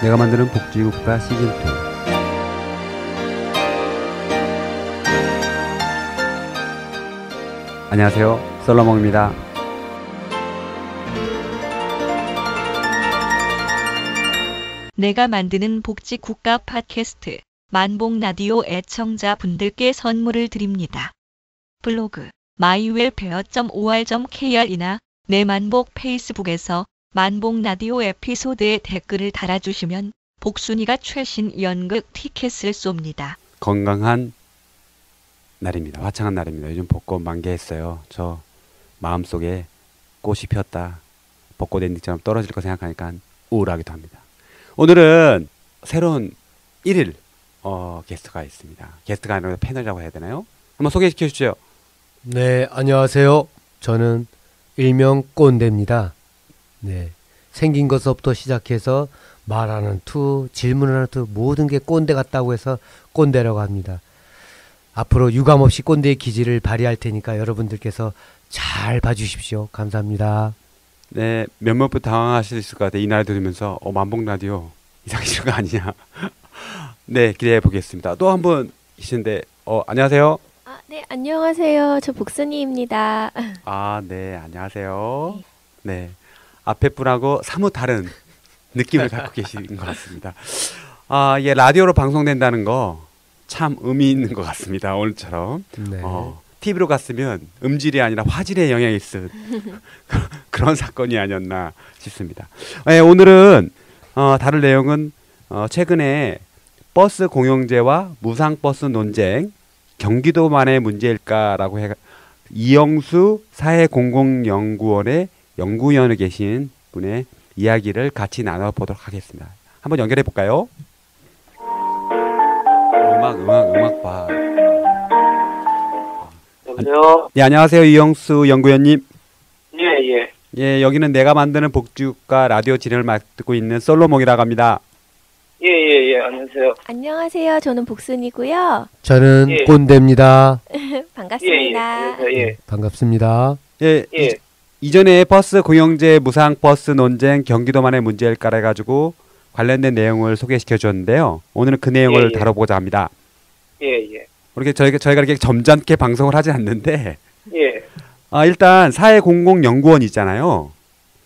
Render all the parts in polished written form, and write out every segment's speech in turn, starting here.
내가 만드는 복지국가 시즌2. 안녕하세요, 솔로몬입니다. 내가 만드는 복지국가 팟캐스트 만복라디오 애청자분들께 선물을 드립니다. 블로그 my웰페어.or.kr이나 내 만복 페이스북에서 만복라디오 에피소드에 댓글을 달아주시면 복순이가 최신 연극 티켓을 쏩니다. 건강한 날입니다. 화창한 날입니다. 요즘 벚꽃 만개했어요. 저 마음속에 꽃이 피었다, 벚꽃 엔딩처럼 떨어질 거 생각하니까 우울하기도 합니다. 오늘은 새로운 1일 게스트가 있습니다. 게스트가 아니라 패널이라고 해야 되나요? 한번 소개시켜 주시죠. 네, 안녕하세요. 저는 일명 꼰대입니다. 네, 생긴 것부터 시작해서 말하는 투, 질문하는 투, 모든 게 꼰대 같다고 해서 꼰대라고 합니다. 앞으로 유감없이 꼰대의 기질을 발휘할 테니까 여러분들께서 잘 봐주십시오. 감사합니다. 네, 몇몇부 당황하실 수 있을 것 같아요. 이 나이 들으면서 만복라디오 이상하신 거 아니냐. 네, 기대해 보겠습니다. 또 한 분 계신데 안녕하세요. 네, 안녕하세요. 저 복순이입니다. 네, 안녕하세요. 네, 앞에 분하고 사뭇 다른 느낌을 갖고 계신 것 같습니다. 예, 라디오로 방송된다는 거 참 의미 있는 것 같습니다. 오늘처럼. 네. TV로 갔으면 음질이 아니라 화질에 영향이 있을 그런 사건이 아니었나 싶습니다. 네, 오늘은 다룰 내용은 최근에 버스 공영제와 무상버스 논쟁, 경기도만의 문제일까라고 해 이영수 사회공공연구원의 연구위원에 계신 분의 이야기를 같이 나눠보도록 하겠습니다. 한번 연결해 볼까요? 음악 봐. 여보세요? 네, 안녕하세요, 이영수 연구위원님. 예. 예, 여기는 내가 만드는 복지국가 라디오 진행을 맡고 있는 솔로몬이라고 합니다. 예, 안녕하세요. 안녕하세요. 저는 복순이고요. 저는 예. 꼰대입니다. 반갑습니다. 안녕하세요. 예. 반갑습니다. 예, 예. 이전에 버스 공영제 무상 버스 논쟁 경기도만의 문제일까 해가지고 관련된 내용을 소개시켜 줬는데요. 오늘은 그 내용을 예. 다뤄보고자 합니다. 예. 이렇게 저희가 이렇게 점잖게 방송을 하지 않는데, 예. 일단 사회공공연구원 있잖아요.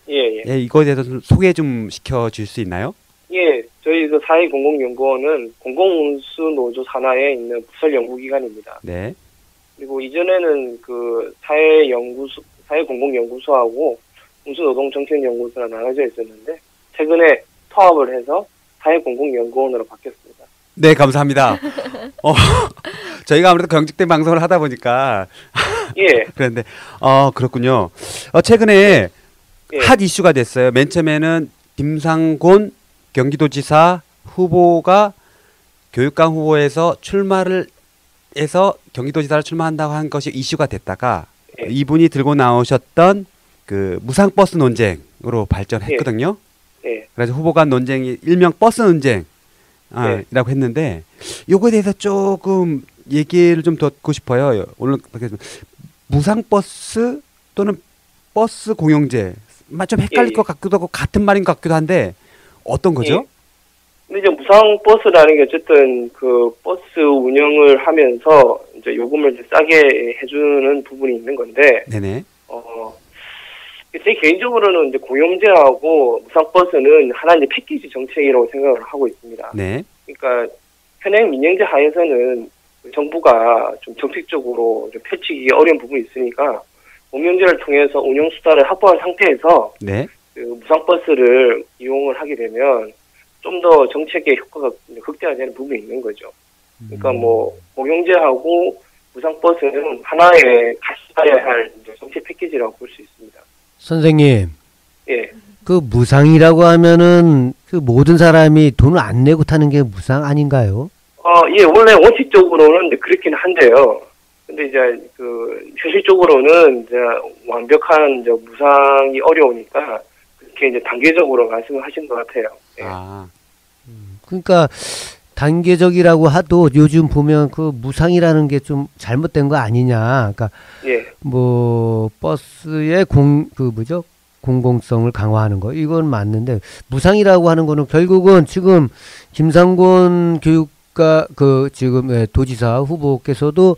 예. 예, 이거에 대해서 좀 소개 좀 시켜줄 수 있나요? 예. 저희 그 사회공공연구원은 공공운수노조 산하에 있는 부설 연구기관입니다. 네. 그리고 이전에는 그 사회공공연구소하고 운수노동정책연구소가 나눠져 있었는데 최근에 통합을 해서 사회공공연구원으로 바뀌었습니다. 네, 감사합니다. 저희가 아무래도 경직된 방송을 하다 보니까 예. 그런데 그렇군요. 최근에 예. 핫 이슈가 됐어요. 맨 처음에는 김상곤 경기도지사 후보가 교육감 후보에서 출마를 해서 경기도지사를 출마한다고 한 것이 이슈가 됐다가 예. 이분이 들고 나오셨던 그 무상버스 논쟁으로 발전했거든요. 예. 그래서 후보 간 논쟁이 일명 버스 논쟁 이라고 했는데 요거에 대해서 조금 얘기를 좀 듣고 싶어요. 오늘 무상버스 또는 버스 공영제 좀 헷갈릴 것 같기도 하고 같은 말인 것 같기도 한데 어떤 거죠? 예. 근데 이제 무상버스라는 게 어쨌든 그 버스 운영을 하면서 이제 요금을 이제 싸게 해주는 부분이 있는 건데, 네네. 제 개인적으로는 이제 공영제하고 무상버스는 하나의 패키지 정책이라고 생각을 하고 있습니다. 네. 그러니까 현행 민영제 하에서는 정부가 좀 정책적으로 좀 펼치기 어려운 부분이 있으니까 공영제를 통해서 운영 수단을 확보한 상태에서 네. 그 무상버스를 이용을 하게 되면 좀 더 정책의 효과가 극대화되는 부분이 있는 거죠. 그러니까 뭐 공영제하고 무상버스는 하나의 같이 가야 할 정책 패키지라고 볼 수 있습니다. 선생님, 예. 그 무상이라고 하면은 그 모든 사람이 돈을 안 내고 타는 게 무상 아닌가요? 예, 원래 원칙적으로는 이제 그렇긴 한데요. 근데 이제 그 현실적으로는 이제 완벽한 이제 무상이 어려우니까 그렇게 이제 단계적으로 말씀을 하신 것 같아요. 예. 그러니까 단계적이라고 하도 요즘 보면 그 무상이라는 게 좀 잘못된 거 아니냐. 그러니까 예. 뭐 버스의 공공성을 강화하는 거 이건 맞는데 무상이라고 하는 거는 결국은 지금 김상곤 교육가 그 지금 도지사 후보께서도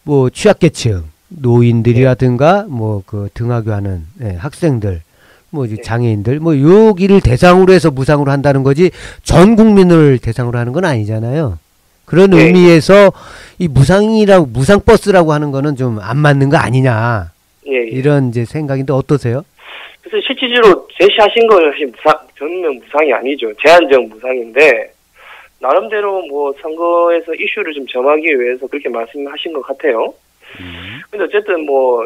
뭐 취약계층 노인들이라든가 뭐 그 등하교하는 학생들 뭐 이제 장애인들 뭐 여기를 대상으로 해서 무상으로 한다는 거지 전 국민을 대상으로 하는 건 아니잖아요. 그런 의미에서 이 무상이라고 무상 버스라고 하는 거는 좀 안 맞는 거 아니냐 이런 이제 생각인데 어떠세요? 그래서 실질적으로 제시하신 건 사실 전면 무상이 아니죠. 제한적 무상인데 나름대로 뭐 선거에서 이슈를 좀 점하기 위해서 그렇게 말씀하신 것 같아요. 근데 어쨌든 뭐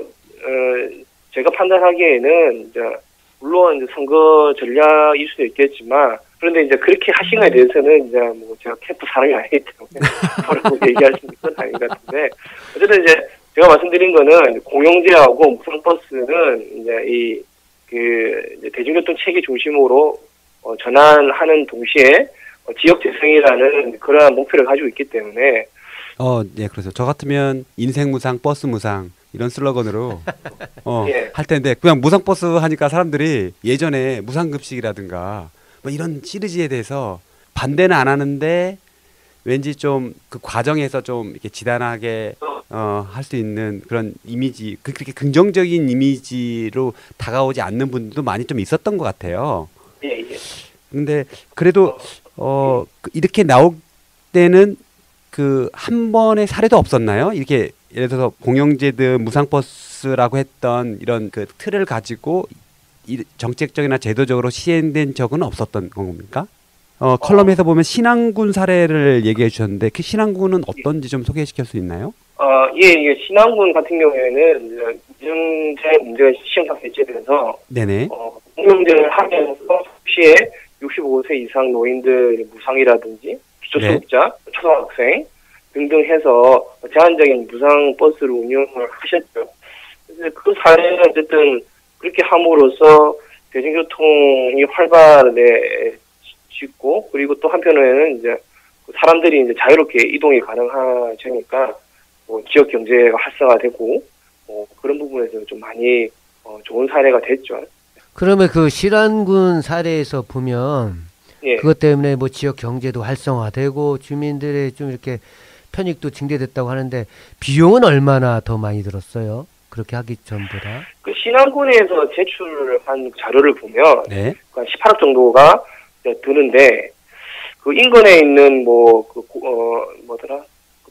제가 판단하기에는 이제 물론 이제 선거 전략일 수도 있겠지만 그런데 이제 그렇게 하신 거에 대해서는 이제 뭐 제가 캠프 사람이 아니기 때문에 뭐라고 얘기할 수 있는 건 아닌 것 같은데 어쨌든 이제 제가 말씀드린 거는 공영제하고 무상버스는 이제 이제 대중교통 체계 중심으로 전환하는 동시에 지역 재생이라는 그러한 목표를 가지고 있기 때문에 네, 그렇죠. 저 같으면 인생 무상, 버스 무상 이런 슬로건으로 할 텐데 그냥 무상 버스 하니까 사람들이 예전에 무상 급식이라든가 뭐 이런 시리즈에 대해서 반대는 안 하는데 왠지 좀 그 과정에서 좀 이렇게 지단하게 할 수 있는 그런 이미지, 그렇게 긍정적인 이미지로 다가오지 않는 분들도 많이 좀 있었던 것 같아요. 근데 그래도 이렇게 나올 때는 그 한 번의 사례도 없었나요? 이렇게 예를 들어서 공영제든 무상버스라고 했던 이런 그 틀을 가지고 정책적이나 제도적으로 시행된 적은 없었던 겁니까? 컬럼에서 보면 신안군 사례를 얘기해 주셨는데 그 신안군은 어떤지 좀 소개시킬 수 있나요? 예, 신안군 같은 경우에는 이제 문제가 시험상 배치돼서 네네. 공영제를 하면서 시에 65세 이상 노인들 무상이라든지 기초수급자, 초등학생 등등 해서 제한적인 무상 버스를 운영을 하셨죠. 그래서 그 사례는 어쨌든 그렇게 함으로써 대중교통이 활발해지고 그리고 또 한편으로는 이제 사람들이 이제 자유롭게 이동이 가능하니까 뭐 지역 경제가 활성화되고 그런 부분에서 좀 많이 좋은 사례가 됐죠. 그러면 그 실안군 사례에서 보면 그것 때문에 뭐 지역 경제도 활성화되고 주민들의 좀 이렇게 편익도 증대됐다고 하는데 비용은 얼마나 더 많이 들었어요? 그렇게 하기 전보다? 그 신안군에서 제출한 자료를 보면 한 18억 정도가 드는데 그 인근에 있는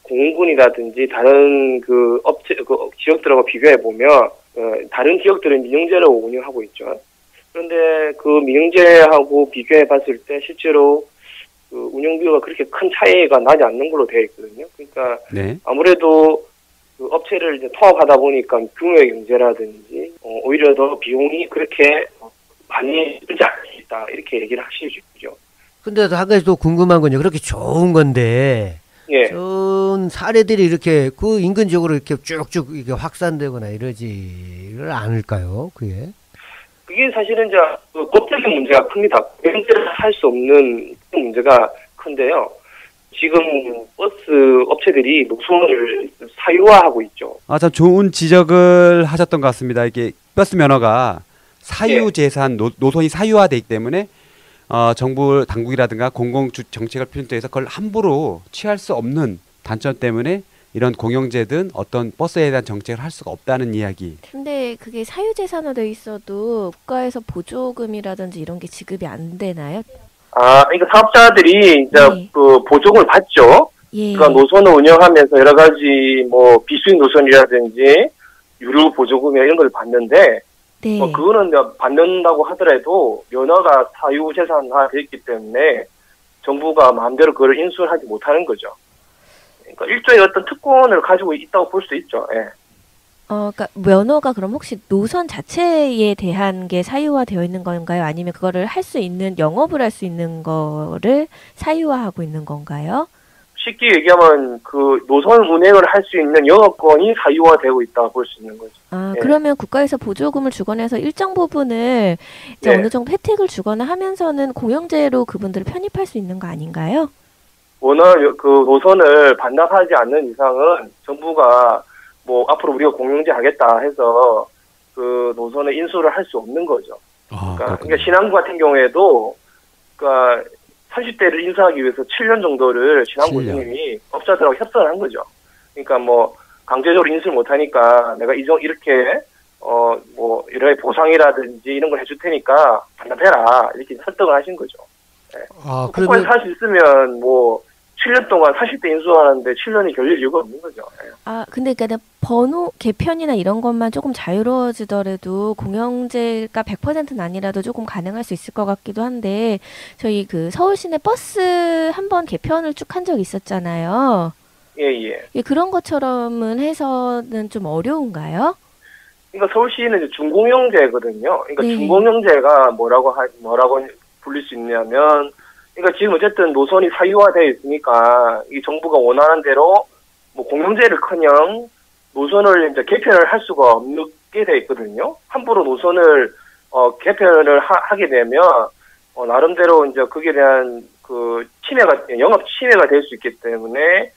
공군이라든지 다른 그 업체 그 지역들하고 비교해 보면 다른 지역들은 민영제로 운영하고 있죠. 그런데 그 민영제하고 비교해 봤을 때 실제로 그 운영비가 그렇게 큰 차이가 나지 않는 걸로 되어 있거든요. 그러니까 아무래도 그 업체를 이제 통합하다 보니까 규모의 경제라든지 오히려 더 비용이 그렇게 많이 들지 않을 수 있다 이렇게 얘기를 하시죠. 근데 한 가지 또 궁금한 건요. 그렇게 좋은 건데 좋은 사례들이 이렇게 그 인근 지역으로 이렇게 쭉쭉 이렇게 확산되거나 이러지를 않을까요? 그게 사실은 이제 그 법적인 문제가 큽니다. 연재를 할 수 없는 문제가 큰데요. 지금 버스 업체들이 노선을 사유화하고 있죠. 참 좋은 지적을 하셨던 것 같습니다. 이게 버스 면허가 사유재산 노선이 사유화되기 때문에 정부 당국이라든가 공공 정책을 필두해서 그걸 함부로 취할 수 없는 단점 때문에 이런 공영제든 어떤 버스에 대한 정책을 할 수가 없다는 이야기. 근데 그게 사유재산으로 돼 있어도 국가에서 보조금이라든지 이런 게 지급이 안 되나요? 그러니까 사업자들이 이제 그 보조금을 받죠. 그러니까 노선을 운영하면서 여러 가지 뭐 비수익 노선이라든지 유류 보조금 이런 걸 받는데 그거는 받는다고 하더라도 면허가 사유재산화 되어 있기 때문에 정부가 마음대로 그걸 인수하지 못하는 거죠. 그러니까 일종의 어떤 특권을 가지고 있다고 볼 수 있죠. 그러니까 면허가 그럼 혹시 노선 자체에 대한 게 사유화되어 있는 건가요? 아니면 그거를 할 수 있는 영업을 할 수 있는 거를 사유화하고 있는 건가요? 쉽게 얘기하면 그 노선 운행을 할 수 있는 영업권이 사유화되고 있다고 볼 수 있는 거죠. 그러면 국가에서 보조금을 주거나 해서 일정 부분을 이제 어느 정도 혜택을 주거나 하면서는 공영제로 그분들을 편입할 수 있는 거 아닌가요? 워낙 그 노선을 반납하지 않는 이상은 정부가 뭐 앞으로 우리가 공영제 하겠다 해서 그 노선에 인수를 할 수 없는 거죠. 아, 그러니까 신항구 같은 경우에도 그러니까 30대를 인수하기 위해서 7년 정도를 신항구 7년. 교수님이 업자들하고 협상을 한 거죠. 그러니까 뭐 강제적으로 인수를 못 하니까 내가 이렇게 뭐 여러 보상이라든지 이런 걸 해줄 테니까 반납해라 이렇게 설득을 하신 거죠. 아, 국가에서 그러면 할 수 있으면 뭐 7년 동안 40대 인수하는데 7년이 걸릴 이유가 없는 거죠. 예. 아, 근데 그러니까 번호 개편이나 이런 것만 조금 자유로워지더라도 공영제가 100%는 아니라도 조금 가능할 수 있을 것 같기도 한데 저희 그 서울시내 버스 한번 개편을 쭉 한 적이 있었잖아요. 예. 예, 그런 것처럼은 해서는 좀 어려운가요? 그러니까 서울시는 이제 준공영제거든요. 그러니까 네. 준공영제가 뭐라고 불릴 수 있냐면, 그러니까 지금 어쨌든 노선이 사유화되어 있으니까 이 정부가 원하는 대로 뭐 공영제를커녕 노선을 이제 개편을 할 수가 없게 돼 있거든요. 함부로 노선을 개편을 하게 되면 나름대로 이제 거기에 대한 그 영업 침해가 될 수 있기 때문에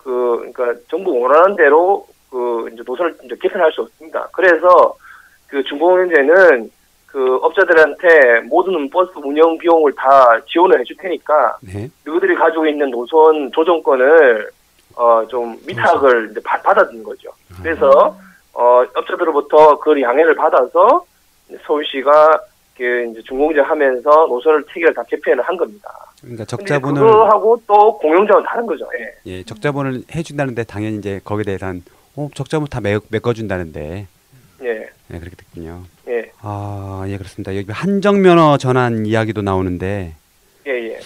그러니까 정부 원하는 대로 그 이제 노선을 이제 개편할 수 없습니다. 그래서 그 준공영제는 그 업자들한테 모든 버스 운영 비용을 다 지원을 해줄 테니까 네. 너희들이 가지고 있는 노선 조정권을 좀 위탁을 이제 받아든 거죠. 그래서 업자들로부터 그 양해를 받아서 서울시가 그 이제 준공제 하면서 노선을 체계를 다 개편을 한 겁니다. 그러니까 근데 적자분을 그거하고 또 공영제는 다른 거죠. 예. 예, 적자분을 해준다는데 당연히 이제 거기에 대해서는 적자분 다 메꿔준다는데 예. 네, 그렇게 됐군요. 예. 아, 예, 그렇습니다. 여기 한정면허 전환 이야기도 나오는데 예.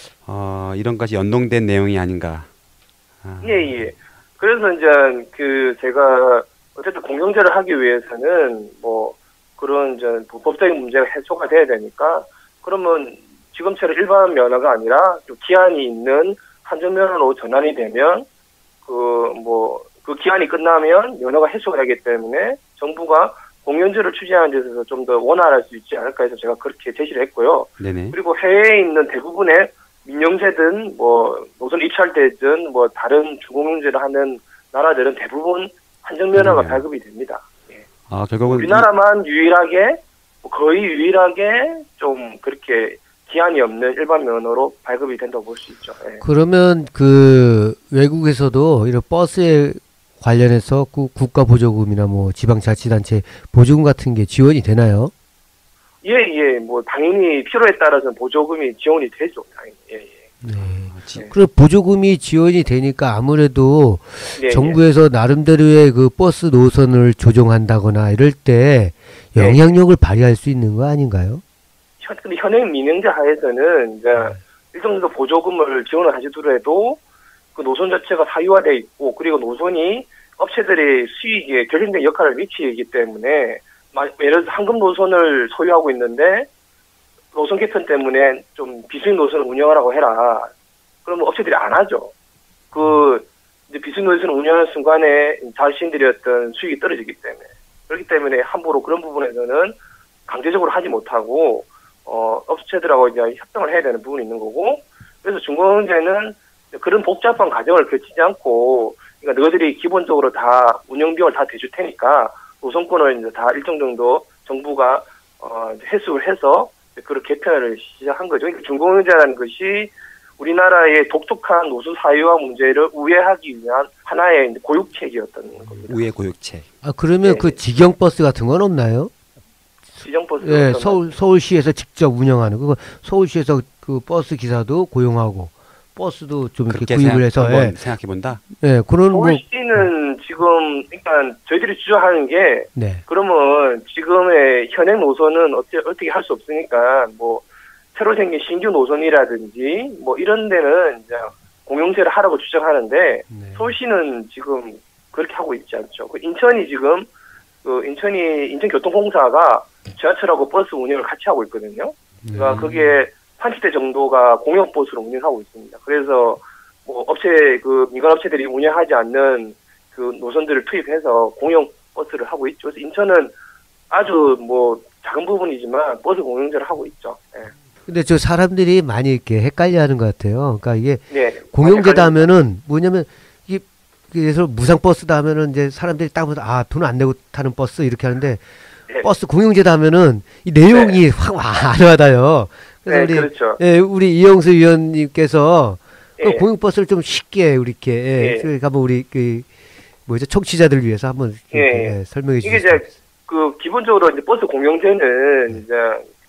이런 것이 연동된 내용이 아닌가. 아, 예. 그래서 이제 그 제가 어쨌든 공영제를 하기 위해서는 뭐 그런 이제 법적인 문제가 해소가 돼야 되니까 그러면 지금처럼 일반 면허가 아니라 좀 기한이 있는 한정면허로 전환이 되면 그 기한이 끝나면 면허가 해소가 되기 때문에 정부가 공영제를 추진하는 데 있어서 좀 더 원활할 수 있지 않을까 해서 제가 그렇게 제시를 했고요. 네네. 그리고 해외에 있는 대부분의 민영제든 뭐 노선 입찰되든 뭐 다른 주공영제를 하는 나라들은 대부분 한정면허가 발급이 됩니다. 예. 아, 결국은 우리나라만 거의 유일하게 좀 그렇게 기한이 없는 일반 면허로 발급이 된다고 볼 수 있죠. 예. 그러면 그 외국에서도 이런 버스에 관련해서 국가 보조금이나 뭐 지방자치단체 보조금 같은 게 지원이 되나요? 예. 뭐 당연히 필요에 따라서 보조금이 지원이 되죠. 당연히. 예. 네. 그럼 보조금이 지원이 되니까 아무래도 예. 정부에서 나름대로의 그 버스 노선을 조정한다거나 이럴 때 영향력을 발휘할 수 있는 거 아닌가요? 근데 현행 민영제 하에서는 이제 일정 정도 보조금을 지원을 하시더라도 그 노선 자체가 사유화돼 있고 그리고 노선이 업체들의 수익에 결정적인 역할을 미치기 때문에 예를 들어서 황금 노선을 소유하고 있는데 노선 개편 때문에 좀 비수익 노선을 운영하라고 해라. 그러면 업체들이 안 하죠. 이제 비수익 노선을 운영하는 순간에 자신들이 어떤 수익이 떨어지기 때문에. 그렇기 때문에 함부로 그런 부분에서는 강제적으로 하지 못하고, 업체들하고 이제 협상을 해야 되는 부분이 있는 거고, 그래서 중공영제는 그런 복잡한 과정을 거치지 않고, 그러니까 너희들이 기본적으로 다 운영 비용을 다 대줄 테니까, 노선권을 이제 다 일정 정도 정부가, 회수를 해서, 그런 개편을 시작한 거죠. 그러니까 중공영제라는 것이 우리나라의 독특한 노선 사유화 문제를 우회하기 위한 하나의 이제 고육책이었던 겁니다. 우회 고육책. 아, 그러면 네. 그 직영 버스 같은 건 없나요? 지정버스. 예, 서울시에서 직접 운영하는 그거 서울시에서 그 버스 기사도 고용하고 버스도 좀 이렇게 그렇게 구입을 해서 한번 생각해 본다. 예, 그런 뭐 서울시는 지금 일단 저희들이 주장하는 게 네. 그러면 지금의 현행 노선은 어떻게 할 수 없으니까 뭐 새로 생긴 신규 노선이라든지 뭐 이런 데는 이제 공영제를 하라고 주장하는데 네. 서울시는 지금 그렇게 하고 있지 않죠. 인천이 지금 인천교통공사가 지하철하고 버스 운영을 같이 하고 있거든요. 그러니까 그게 30대 정도가 공영버스로 운영하고 있습니다. 그래서 뭐 민간 업체들이 운영하지 않는 그 노선들을 투입해서 공영버스를 하고 있죠. 그래서 인천은 아주 뭐 작은 부분이지만 버스 공영제를 하고 있죠. 예. 근데 저 사람들이 많이 이렇게 헷갈려하는 것 같아요. 그러니까 이게 네. 공영제다 하면은 뭐냐면 이게 그래서 무상 버스다 하면은 이제 사람들이 딱 보면 돈 안 내고 타는 버스 이렇게 하는데 네. 버스 공영제다 하면은 이 내용이 확 안 와닿아요. 그래서 네, 우리 그렇죠. 우리 이영수 위원님께서 그 예. 공영버스를 좀 쉽게 우리 이렇게 예. 그러니까 한번 우리 그 뭐죠 청취자들 위해서 한번 이렇게, 예. 설명해 이게 주시죠. 이제 그 기본적으로 이제 버스 공영제는 이제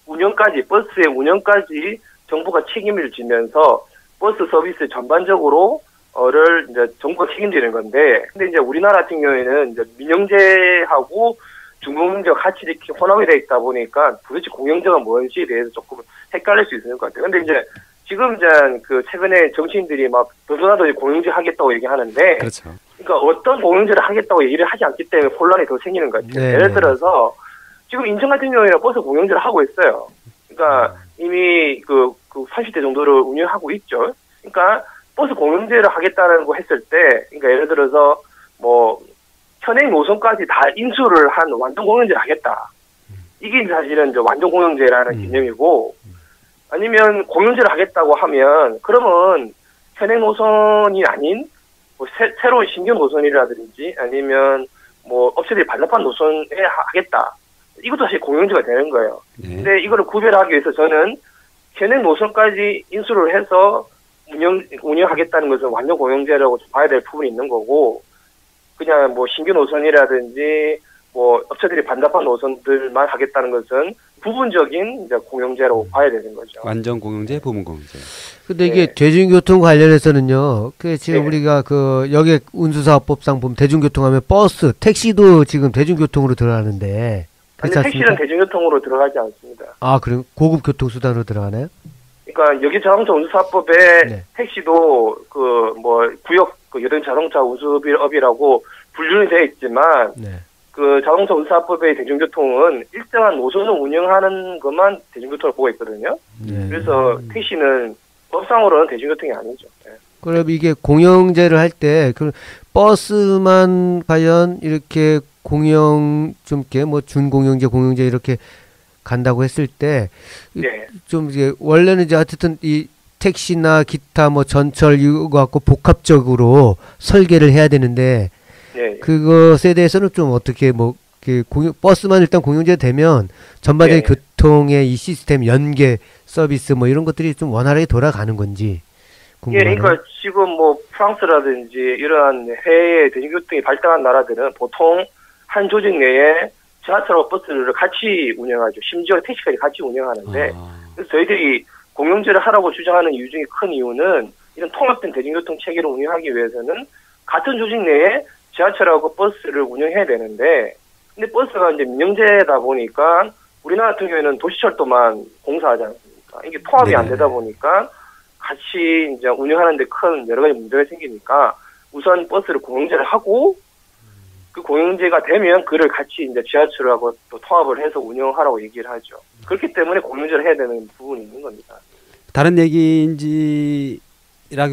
운영까지 버스의 운영까지 정부가 책임을 지면서 버스 서비스 전반적으로 를 이제 정부가 책임지는 건데, 근데 이제 우리나라 같은 경우에는 이제 민영제하고 중공영제가 같이 이렇게 혼합이 돼 있다 보니까 도대체 공영제가 뭔지에 대해서 조금 헷갈릴 수 있는 것 같아요. 근데 이제 지금 이제 그 최근에 정치인들이 막 너도나도 공영제 하겠다고 얘기하는데, 그렇죠. 그러니까 어떤 공영제를 하겠다고 얘기를 하지 않기 때문에 혼란이 더 생기는 것 같아요. 네. 예를 들어서 지금 인천 같은 경우에는 버스 공영제를 하고 있어요. 그러니까 이미 그 30대 정도를 운영하고 있죠. 그러니까 버스 공영제를 하겠다는 거 했을 때, 그러니까 예를 들어서 뭐 현행 노선까지 다 인수를 한 완전 공영제를 하겠다. 이게 사실은 이제 완전 공영제라는 개념이고, 아니면 공영제를 하겠다고 하면 그러면 현행 노선이 아닌 뭐 새로운 신규 노선이라든지 아니면 뭐 업체들이 반납한 노선에 하겠다. 이것도 사실 공영제가 되는 거예요. 네. 근데 이거를 구별하기 위해서 저는 현행 노선까지 인수를 해서 운영하겠다는 것은 완전 공영제라고 봐야 될 부분이 있는 거고, 그냥 뭐 신규 노선이라든지 뭐 업체들이 반납한 노선들만 하겠다는 것은 부분적인 이제 공영제라고 봐야 되는 거죠. 완전 공영제, 부분 공영제. 근데 이게 네. 대중교통 관련해서는요. 그 지금 네. 우리가 그 여객 운수사업법상 보면 대중교통하면 버스, 택시도 지금 대중교통으로 들어가는데 아니, 그렇지 택시는 않습니까? 대중교통으로 들어가지 않습니다. 아, 그럼 고급 교통수단으로 들어가나요? 그러니까 여기 자동차 운수사업법에 네. 택시도 그 뭐 구역 그 여든 자동차 운수업이라고 분류는 되어 있지만, 네. 그 자동차 운수사업법의 대중교통은 일정한 노선을 운영하는 것만 대중교통을 보고 있거든요. 네. 그래서 택시는 법상으로는 대중교통이 아니죠. 네. 그럼 이게 공영제를 할 때 그 버스만 과연 이렇게 공영 좀 이렇게 뭐 준공영제, 공영제 이렇게 간다고 했을 때 좀 네. 이제 원래는 이제 어쨌든 이 택시나 기타 뭐 전철 이거 갖고 복합적으로 설계를 해야 되는데 네. 그것에 대해서는 좀 어떻게 뭐 그 버스만 일단 공영제 되면 전반적인 네. 교통의 이 시스템 연계 서비스 뭐 이런 것들이 좀 원활하게 돌아가는 건지 예, 궁금하네요. 그러니까 지금 뭐 프랑스라든지 이러한 해외 대중교통이 발달한 나라들은 보통 한 조직 내에 지하철과 버스를 같이 운영하죠. 심지어 택시까지 같이 운영하는데, 그래서 저희들이 공영제를 하라고 주장하는 이유 중에 큰 이유는 이런 통합된 대중교통 체계를 운영하기 위해서는 같은 조직 내에 지하철하고 버스를 운영해야 되는데, 근데 버스가 이제 민영제다 보니까 우리나라 같은 경우에는 도시철도만 공사하지 않습니까? 이게 통합이 안 되다 보니까 같이 이제 운영하는데 큰 여러 가지 문제가 생기니까 우선 버스를 공영제를 하고, 그 공영제가 되면 그를 같이 이제 지하철하고 또 통합을 해서 운영하라고 얘기를 하죠. 그렇기 때문에 공영제를 해야 되는 부분이 있는 겁니다. 다른 얘기인지라고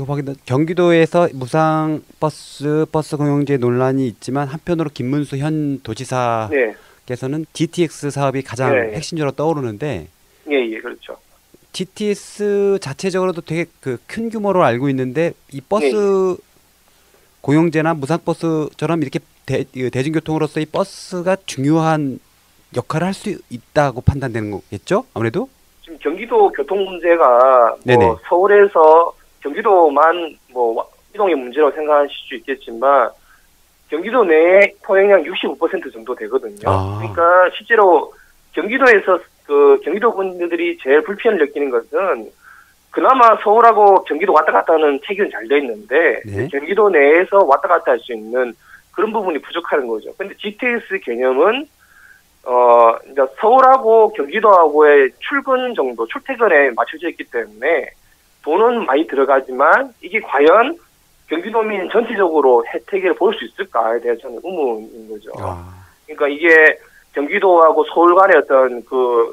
보기도 경기도에서 무상 버스 공영제 논란이 있지만 한편으로 김문수 현 도지사께서는 네. GTX 사업이 가장 네. 핵심적으로 떠오르는데, 예, 그렇죠. GTX 자체적으로도 되게 그 큰 규모로 알고 있는데 이 버스 네. 공영제나 무상 버스처럼 이렇게 대중교통으로서 이 버스가 중요한 역할을 할 수 있다고 판단되는 거겠죠? 아무래도? 지금 경기도 교통 문제가 네네. 뭐 서울에서 경기도만 뭐 이동의 문제라고 생각하실 수 있겠지만 경기도 내에 통행량 65% 정도 되거든요. 아. 그러니까 실제로 경기도에서 그 경기도 분들이 제일 불편을 느끼는 것은 그나마 서울하고 경기도 왔다 갔다 하는 체계는 잘 돼 있는데 네. 경기도 내에서 왔다 갔다 할 수 있는 그런 부분이 부족하는 거죠. 근데 GTX 개념은 이제 서울하고 경기도하고의 출근 정도, 출퇴근에 맞춰져 있기 때문에 돈은 많이 들어가지만 이게 과연 경기도민 전체적으로 혜택을 볼 수 있을까에 대해서 저는 의문인 거죠. 그러니까 이게 경기도하고 서울 간의 어떤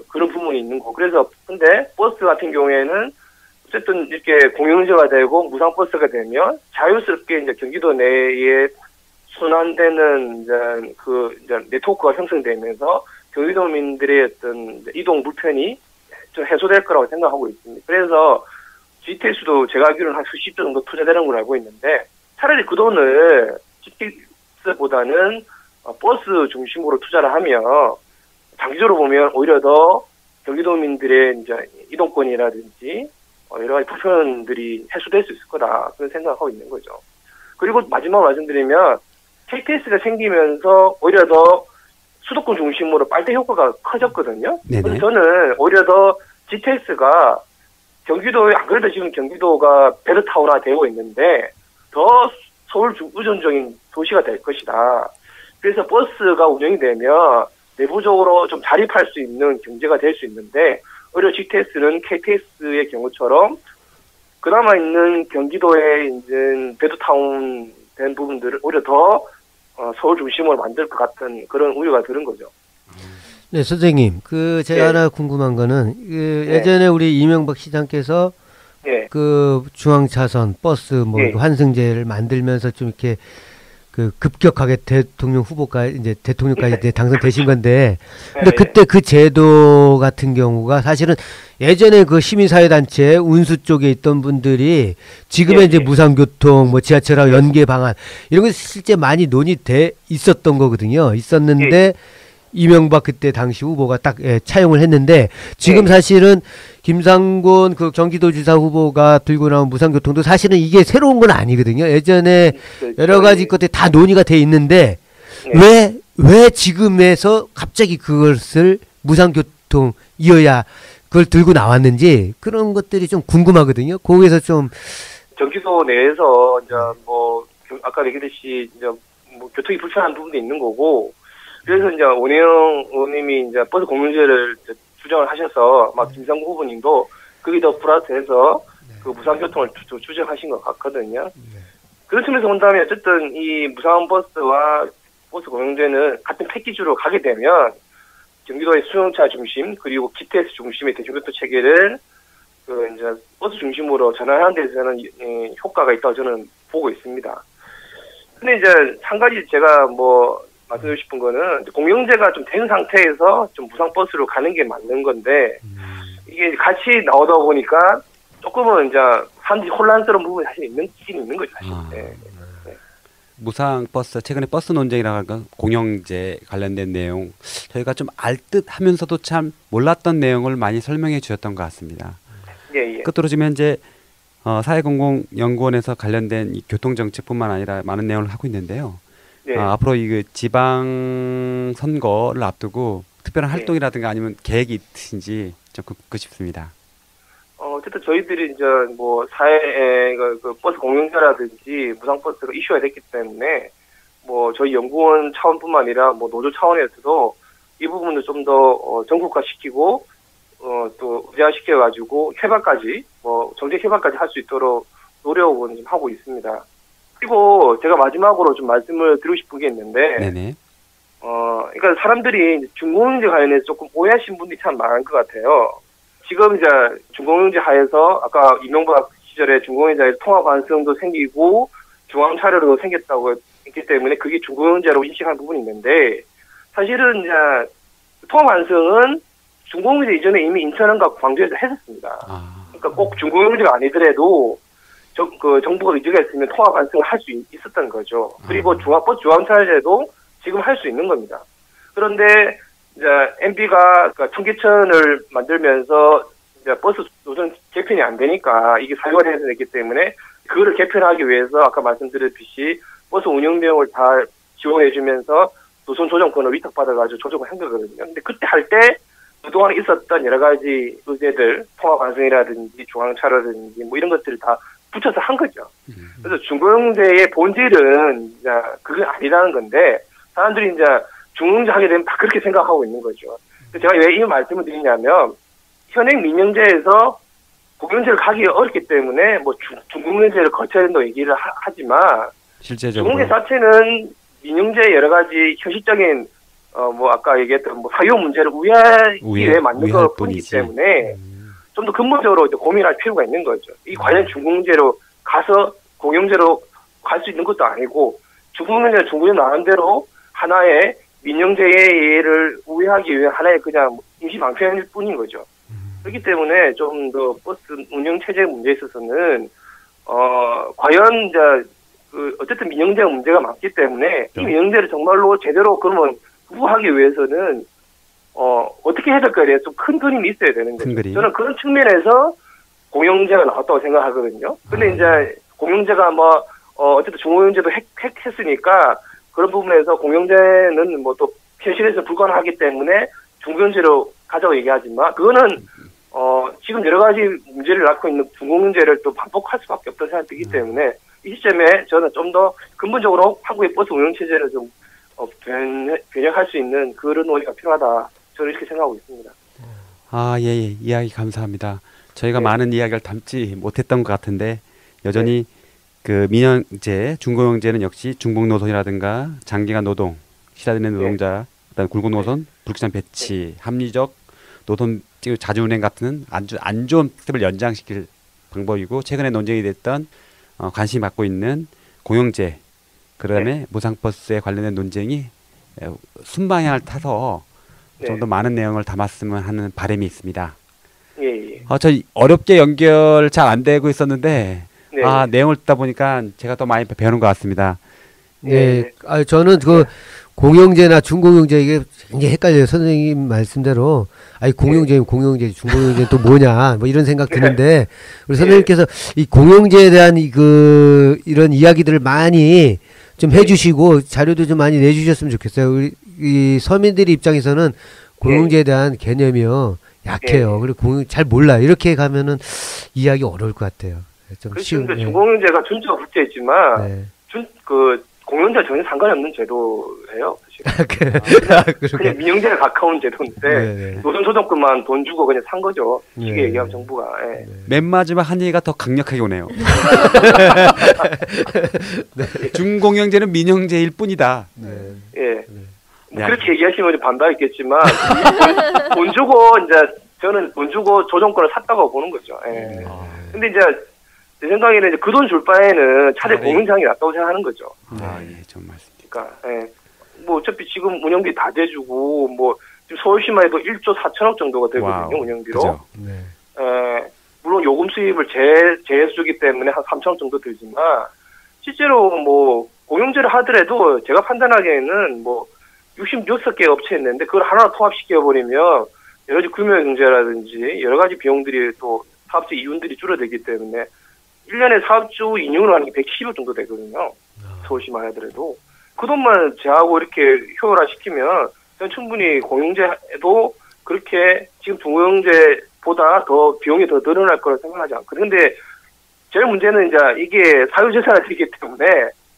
그런 부분이 있는 거. 그래서 근데 버스 같은 경우에는 어쨌든 이렇게 공영제가 되고 무상 버스가 되면 자유스럽게 이제 경기도 내에 순환되는 이제 네트워크가 형성되면서 경기도민들의 어떤 이동 불편이 좀 해소될 거라고 생각하고 있습니다. 그래서 GTX도 제가 알기로는 한 수십 조 정도 투자되는 걸 알고 있는데 차라리 그 돈을 GTX보다는 버스 중심으로 투자를 하면 장기적으로 보면 오히려 더 경기도민들의 이제 이동권이라든지 여러 가지 불편들이 해소될 수 있을 거다 그런 생각하고 있는 거죠. 그리고 마지막으로 말씀드리면 KTX가 생기면서 오히려 더 수도권 중심으로 빨대 효과가 커졌거든요. 네네. 그래서 저는 오히려 더 GTX가 경기도에 안 그래도 지금 경기도가 베르타운화 되고 있는데 더 서울 의존적인 도시가 될 것이다. 그래서 버스가 운영이 되면 내부적으로 좀 자립할 수 있는 경제가 될 수 있는데 오히려 GTX는 KTX의 경우처럼 그나마 있는 경기도에 이제 베드타운 된 부분들을 오히려 더 서울 중심으로 만들 것 같은 그런 우려가 드는 거죠. 네, 선생님. 제가 네. 하나 궁금한 거는 예전에 우리 이명박 시장께서 예. 중앙차선 버스 예. 환승제를 만들면서 좀 이렇게 급격하게 대통령까지 이제 당선되신 건데, 근데 네. 그때 그 제도 같은 경우가 사실은 예전에 그 시민사회단체 운수 쪽에 있던 분들이 지금의 예, 이제 예. 무상교통, 지하철하고 연계 방안 이런 게 실제 많이 논의돼 있었던 거거든요. 있었는데 이명박 그때 당시 후보가 딱 차용을 했는데 지금 예. 사실은 김상곤 경기도지사 후보가 들고 나온 무상교통도 사실은 이게 새로운 건 아니거든요. 예전에 여러 가지 것들이 다 논의가 돼 있는데 왜 지금에서 갑자기 그것을 무상교통이어야 그걸 들고 나왔는지 그런 것들이 좀 궁금하거든요. 거기서 좀 경기도 내에서 이제 아까 얘기했듯이 이제 교통이 불편한 부분도 있는 거고 그래서 이제 원혜영 의원님이 이제 버스 공유제를 주장을 하셔서 김상구 후보님도 그게 더 플러스해서 그 무상교통을 주장하신 것 같거든요. 그런 측면에서 본다면 어쨌든 이 무상버스와 버스 공유제는 같은 패키지로 가게 되면 경기도의 수용차 중심 그리고 GTX 중심의 대중교통 체계를 이제 버스 중심으로 전환하는 데서는 효과가 있다고 저는 보고 있습니다. 근데 이제 한 가지 제가 말씀드리고 싶은 거는 공영제가 좀 된 상태에서 좀 무상버스로 가는 게 맞는 건데 이게 같이 나오다 보니까 조금은 이제 사람들이 혼란스러운 부분이 사실 있는 거죠, 사실. 네. 무상버스, 최근에 버스 논쟁이라고 할까 공영제 관련된 내용 저희가 좀 알 듯 하면서도 참 몰랐던 내용을 많이 설명해 주셨던 것 같습니다. 예. 끝으로 지금 현재 사회공공연구원에서 관련된 이 교통정책뿐만 아니라 많은 내용을 하고 있는데요. 네. 앞으로 이 지방 선거를 앞두고 특별한 활동이라든가 아니면 계획이 있으신지 좀 듣고 싶습니다. 어쨌든 저희들이 이제 사회에 그 버스 공영제라든지 무상버스가 이슈가 됐기 때문에 저희 연구원 차원뿐만 아니라 노조 차원에서도 이 부분을 좀 더 전국화시키고 또 의제화시켜가지고 개발까지 정책 개발까지 할 수 있도록 노력은 좀 하고 있습니다. 그리고 제가 마지막으로 좀 말씀을 드리고 싶은 게 있는데, 네네. 그러니까 사람들이 중공영제 관련해서 조금 오해하신 분들이 참 많은 것 같아요. 지금 이제 중공영제 하에서 아까 이명박 시절에 중공영제 하에서 통합 관성도 생기고 중앙 차례도 생겼다고 했기 때문에 그게 중공영제로 인식하는 부분이 있는데 사실은 이제 통합 관성은 중공영제 이전에 이미 인천과 광주에서 했었습니다. 그러니까 꼭 중공영제가 아니더라도 정부가 의지가 있으면 통합 관성을 할 수 있었던 거죠. 그리고 버스 중앙차례도 지금 할 수 있는 겁니다. 그런데 이제 MB가 청계천을 만들면서 이제 버스 노선 개편이 안 되니까 이게 사유가 돼서 됐기 때문에 그거를 개편하기 위해서 아까 말씀드렸듯이 버스 운영 비용을 다 지원해주면서 노선 조정권을 위탁받아가지고 조정을 한 거거든요. 근데 그때 할 때 그동안 있었던 여러 가지 의제들, 통합 관성이라든지 중앙차라든지 이런 것들을 다 붙여서 한 거죠. 그래서 중공영제의 본질은 이제 그게 아니라는 건데 사람들이 이제 중공영제 하게 되면 다 그렇게 생각하고 있는 거죠. 제가 왜 이 말씀을 드리냐면 현행 민영제에서 공영제를 가기 어렵기 때문에 중공영제를 거쳐야 된다고 얘기를 하지만 실제적으로 중공영제 자체는 민영제의 여러 가지 현실적인 아까 얘기했던 사유 문제를 우회하기 위해 만든 것 뿐이기 때문에 좀 더 근본적으로 고민할 필요가 있는 거죠. 이 과연 중공영제로 가서 공영제로 갈 수 있는 것도 아니고 중공영제는 중공영 나름대로 하나의 민영제를 우회하기 위해 하나의 그냥 임시 방편일 뿐인 거죠. 그렇기 때문에 좀 더 버스 운영 체제 문제에 있어서는 과연 이제 어쨌든 민영제가 문제가 많기 때문에 이 민영제를 정말로 제대로 그러면 부과하기 위해서는 어떻게 해야 될까에 대해 좀 큰 그림이 있어야 되는 거죠. 큰 그림. 저는 그런 측면에서 공영제가 나왔다고 생각하거든요. 근데 이제 공영제가 어쨌든 중공영제도 했으니까 그런 부분에서 공영제는 뭐 또 현실에서 불가능하기 때문에 중공영제로 가자고 얘기하지만 그거는 지금 여러 가지 문제를 낳고 있는 중공영제를 또 반복할 수밖에 없다는 생각이 들기 때문에 이 시점에 저는 좀 더 근본적으로 한국의 버스 운영 체제를 좀 변형할 수 있는 그런 논의가 필요하다. 저는 이렇게 생각하고 있습니다. 아, 예, 예. 이야기 감사합니다. 저희가 네. 많은 이야기를 담지 못했던 것 같은데 여전히 그 민영제, 중공영제는 역시 중복 노선이라든가 장기간 노동, 시달리는 노동자, 그다음 굴곡 노선, 불규칙한 배치, 합리적 노선 자주 운행 같은 아주 안 좋은 스텝을 연장시킬 방법이고 최근에 논쟁이 됐던 관심이 받고 있는 공영제, 그다음에 무상버스에 관련된 논쟁이 순방향을 타서 좀 더 많은 내용을 담았으면 하는 바람이 있습니다. 예. 저 어렵게 연결 잘 안 되고 있었는데 네. 내용을 듣다 보니까 제가 또 많이 배우는 것 같습니다. 네. 저는 그 공영제나 중공영제 이게 굉장히 헷갈려요. 선생님 말씀대로. 공영제는 공영제, 중공영제는 또 뭐냐, 뭐 이런 생각 드는데, 우리 선생님께서 이 공영제에 대한 이런 이야기들을 많이 좀 해주시고, 자료도 좀 많이 내주셨으면 좋겠어요. 우리 이 서민들의 입장에서는 공영제에 대한 개념이요, 약해요. 그리고 잘 몰라. 이렇게 가면은 이해하기 어려울 것 같아요. 좀 그렇죠. 중공영제가 준수가 붙어 있지만, 네. 공영제와 전혀 상관이 없는 제도예요. 사실. 그냥 민영제에 가까운 제도인데 노선 조정권만 돈 주고 그냥 산 거죠. 쉽게 얘기하면 정부가. 예. 맨 마지막 한 얘기가 더 강력하게 오네요. 중공영제는 민영제일 뿐이다. 예. 뭐 그렇게 얘기하시면 반발했겠지만 돈 주고 이제 저는 돈 주고 조정권을 샀다고 보는 거죠. 예. 근데 이제 제 생각에는 이제 그 돈 줄 바에는 차라리 공영장이 낫다고 생각하는 거죠. 예, 좀 말씀. 그러니까, 뭐 어차피 지금 운영비 다 대주고 뭐 지금 서울시만 해도 1조 4천억 정도가 되거든요. 운영비로. 그죠? 물론 요금 수입을 제해주기 때문에 한 3천억 정도 들지만 실제로 뭐 공영제를 하더라도 제가 판단하기에는 뭐 66개 업체 있는데 그걸 하나 통합시켜 버리면 여러 가지 금융경제라든지 여러 가지 비용들이 또 사업주 이윤들이 줄어들기 때문에 1년에 사업주 이윤을 하는 게 110억 정도 되거든요. 서울시만 하더라도. 그 돈만 제하고 이렇게 효율화시키면 저는 충분히 공영제도 그렇게 지금 중공영제보다 더 비용이 더 늘어날 거라 생각하지 않거든요. 근데 제일 문제는 이제 이게 사유재산이기 때문에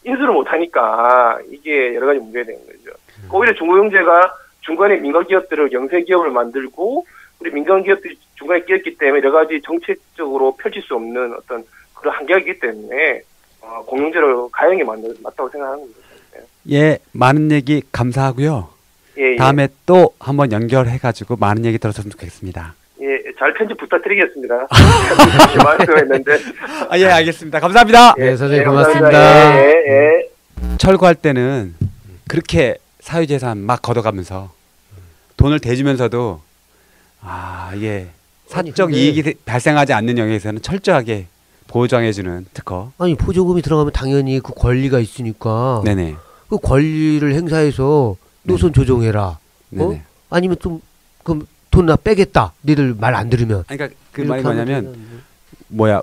인수를 못하니까 이게 여러 가지 문제가 되는 거죠. 오히려 중공영제가 중간에 민간기업들을 영세기업을 만들고 우리 민간기업들이 중간에 끼었기 때문에 여러 가지 정책적으로 펼칠 수 없는 어떤 그런 한계가 있기 때문에 공영제를 가용이 맞다고 생각하는 겁니다. 예, 많은 얘기 감사하고요. 예. 다음에 또 한번 연결해가지고 많은 얘기 들었으면 좋겠습니다. 예, 잘 편집 부탁드리겠습니다. 말씀했는데. 예, 알겠습니다. 감사합니다. 네, 선생님 감사합니다. 고맙습니다. 예. 철거할 때는 그렇게 사유재산 막 걷어가면서 돈을 대주면서도 이게 사적 이익이 발생하지 않는 영역에서는 철저하게 보장해주는 특허. 보조금이 들어가면 당연히 그 권리가 있으니까 네네. 그 권리를 행사해서 노선 조정해라. 네네. 아니면 좀 그럼 돈 나 빼겠다. 니들 말 안 들으면. 그러니까 그 말이 뭐냐면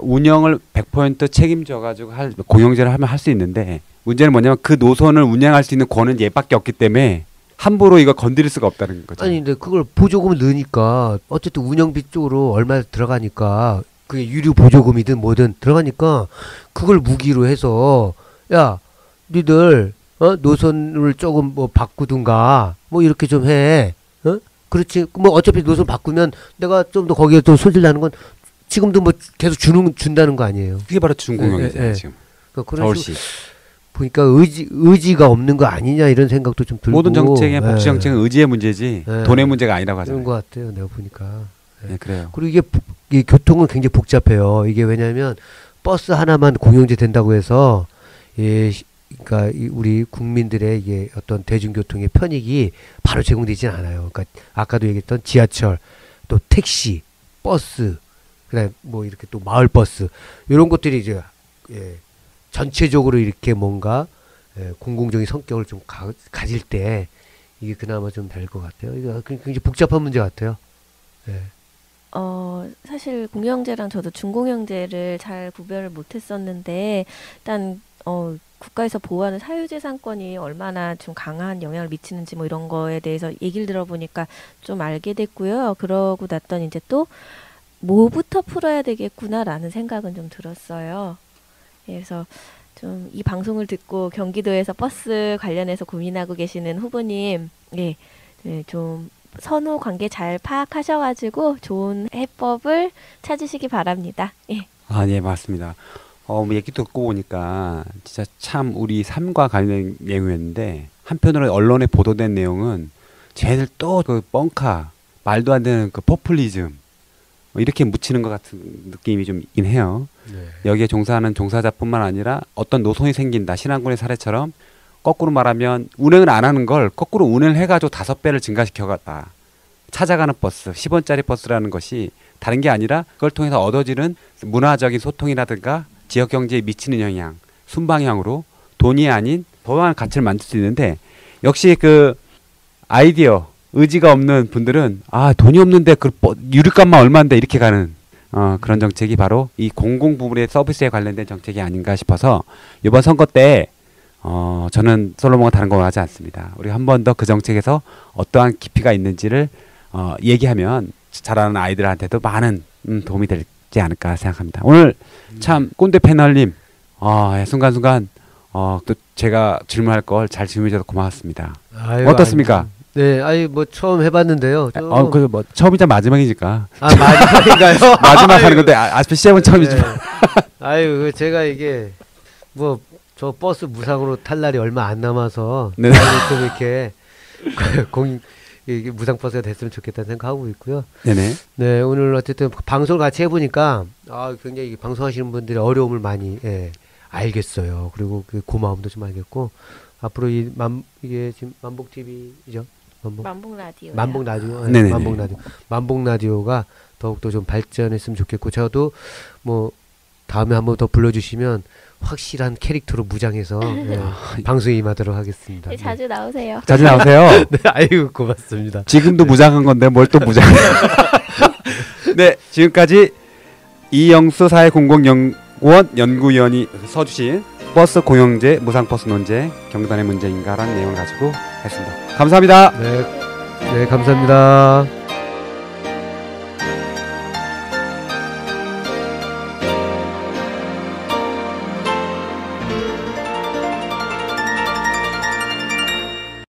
운영을 100% 책임져가지고 공영제를 하면 할 수 있는데 문제는 뭐냐면 그 노선을 운영할 수 있는 권은 얘밖에 없기 때문에 함부로 이거 건드릴 수가 없다는 거죠. 아니 근데 그걸 보조금을 넣으니까 어쨌든 운영비 쪽으로 얼마 들어가니까 그게 유류 보조금이든 뭐든 들어가니까 그걸 무기로 해서 야 니들 노선을 조금 뭐 바꾸든가 뭐 이렇게 좀 해. 그렇지. 뭐 어차피 노선 바꾸면 내가 좀 더 거기에 좀 손질 나는 건 지금도 뭐 계속 준다는 거 아니에요. 그게 바로 중공영이잖아요. 지금. 그러니까 서울시. 보니까 의지가 없는 거 아니냐 이런 생각도 좀 들고. 모든 정책의 복지 정책은 의지의 문제지 돈의 문제가 아니라고 하잖아요. 그런 것 같아요. 내가 보니까. 네, 그래요. 그리고 이게 교통은 굉장히 복잡해요. 이게 왜냐하면 버스 하나만 공영제 된다고 해서 그러니까 우리 국민들의 이게 어떤 대중교통의 편익이 바로 제공되지는 않아요. 그러니까 아까도 얘기했던 지하철, 또 택시, 버스, 그다음 뭐 이렇게 또 마을버스 이런 것들이 이제 전체적으로 이렇게 뭔가 공공적인 성격을 좀 가질 때 이게 그나마 좀 될 것 같아요. 이거 굉장히 복잡한 문제 같아요. 예. 사실 공영제랑 저도 중공영제를 잘 구별을 못했었는데 일단 국가에서 보호하는 사유재산권이 얼마나 좀 강한 영향을 미치는지 뭐 이런 거에 대해서 얘기를 들어보니까 좀 알게 됐고요. 그러고 났더니 이제 또 뭐부터 풀어야 되겠구나라는 생각은 좀 들었어요. 그래서 좀 이 방송을 듣고 경기도에서 버스 관련해서 고민하고 계시는 후보님, 네, 좀 선후 관계 잘 파악하셔가지고 좋은 해법을 찾으시기 바랍니다. 예. 아, 예, 맞습니다. 뭐 얘기 듣고 보니까 진짜 참 우리 삶과 관련된 내용이었는데 한편으로 언론에 보도된 내용은 쟤들 또 그 뻥카 말도 안 되는 그 포퓰리즘 뭐 이렇게 묻히는 것 같은 느낌이 좀 있긴 해요. 네. 여기에 종사하는 종사자뿐만 아니라 어떤 노선이 생긴다. 신한군의 사례처럼 거꾸로 말하면 운행을 안 하는 걸 거꾸로 운행을 해가지고 5배를 증가시켜갔다. 찾아가는 버스, 10원짜리 버스라는 것이 다른 게 아니라 그걸 통해서 얻어지는 문화적인 소통이라든가 지역 경제에 미치는 영향, 순방향으로 돈이 아닌 더한 가치를 만들 수 있는데 역시 그 아이디어, 의지가 없는 분들은 아 돈이 없는데 그 유류값만 얼마인데 이렇게 가는 그런 정책이 바로 이 공공 부문의 서비스에 관련된 정책이 아닌가 싶어서 이번 선거 때 저는 솔로몬과 다른 거 하지 않습니다. 우리가 한 번 더 그 정책에서 어떠한 깊이가 있는지를 얘기하면 자라는 아이들한테도 많은 도움이 되지 않을까 생각합니다. 오늘 참 꼰대 패널님 순간순간 또 제가 질문할 걸 잘 질문해 주셔서 고맙습니다. 아유, 어떻습니까? 네, 뭐 처음 해봤는데요. 그 뭐 처음이자 마지막이니까. 마지막인가요? 마지막 하는 건데 아쉽게 시작은 처음이죠. 네. 아유, 제가 이게 뭐 저 버스 무상으로 탈 날이 얼마 안 남아서 네. 좀 이렇게 이게 무상 버스가 됐으면 좋겠다는 생각하고 있고요. 네네. 네, 오늘 어쨌든 방송을 같이 해보니까 굉장히 방송하시는 분들의 어려움을 많이 알겠어요. 그리고 그 고마움도 좀 알겠고 앞으로 이게 지금 만복 TV죠. 만복 라디오. 만복 라디오. 네네네. 만복 라디오. 만복 라디오가 더욱더 좀 발전했으면 좋겠고 저도 뭐 다음에 한번 더 불러주시면 확실한 캐릭터로 무장해서 방송에 임하도록 하겠습니다. 네, 자주 나오세요. 자주 나오세요. 네, 아이고 고맙습니다. 지금도 무장한 건데 뭘 또 무장? 네, 지금까지 이영수 사회공공연구원 연구위원이 서주신 버스 공영제, 무상버스 논제, 경단의 문제인가라는 내용을 가지고 했습니다. 감사합니다. 네, 감사합니다.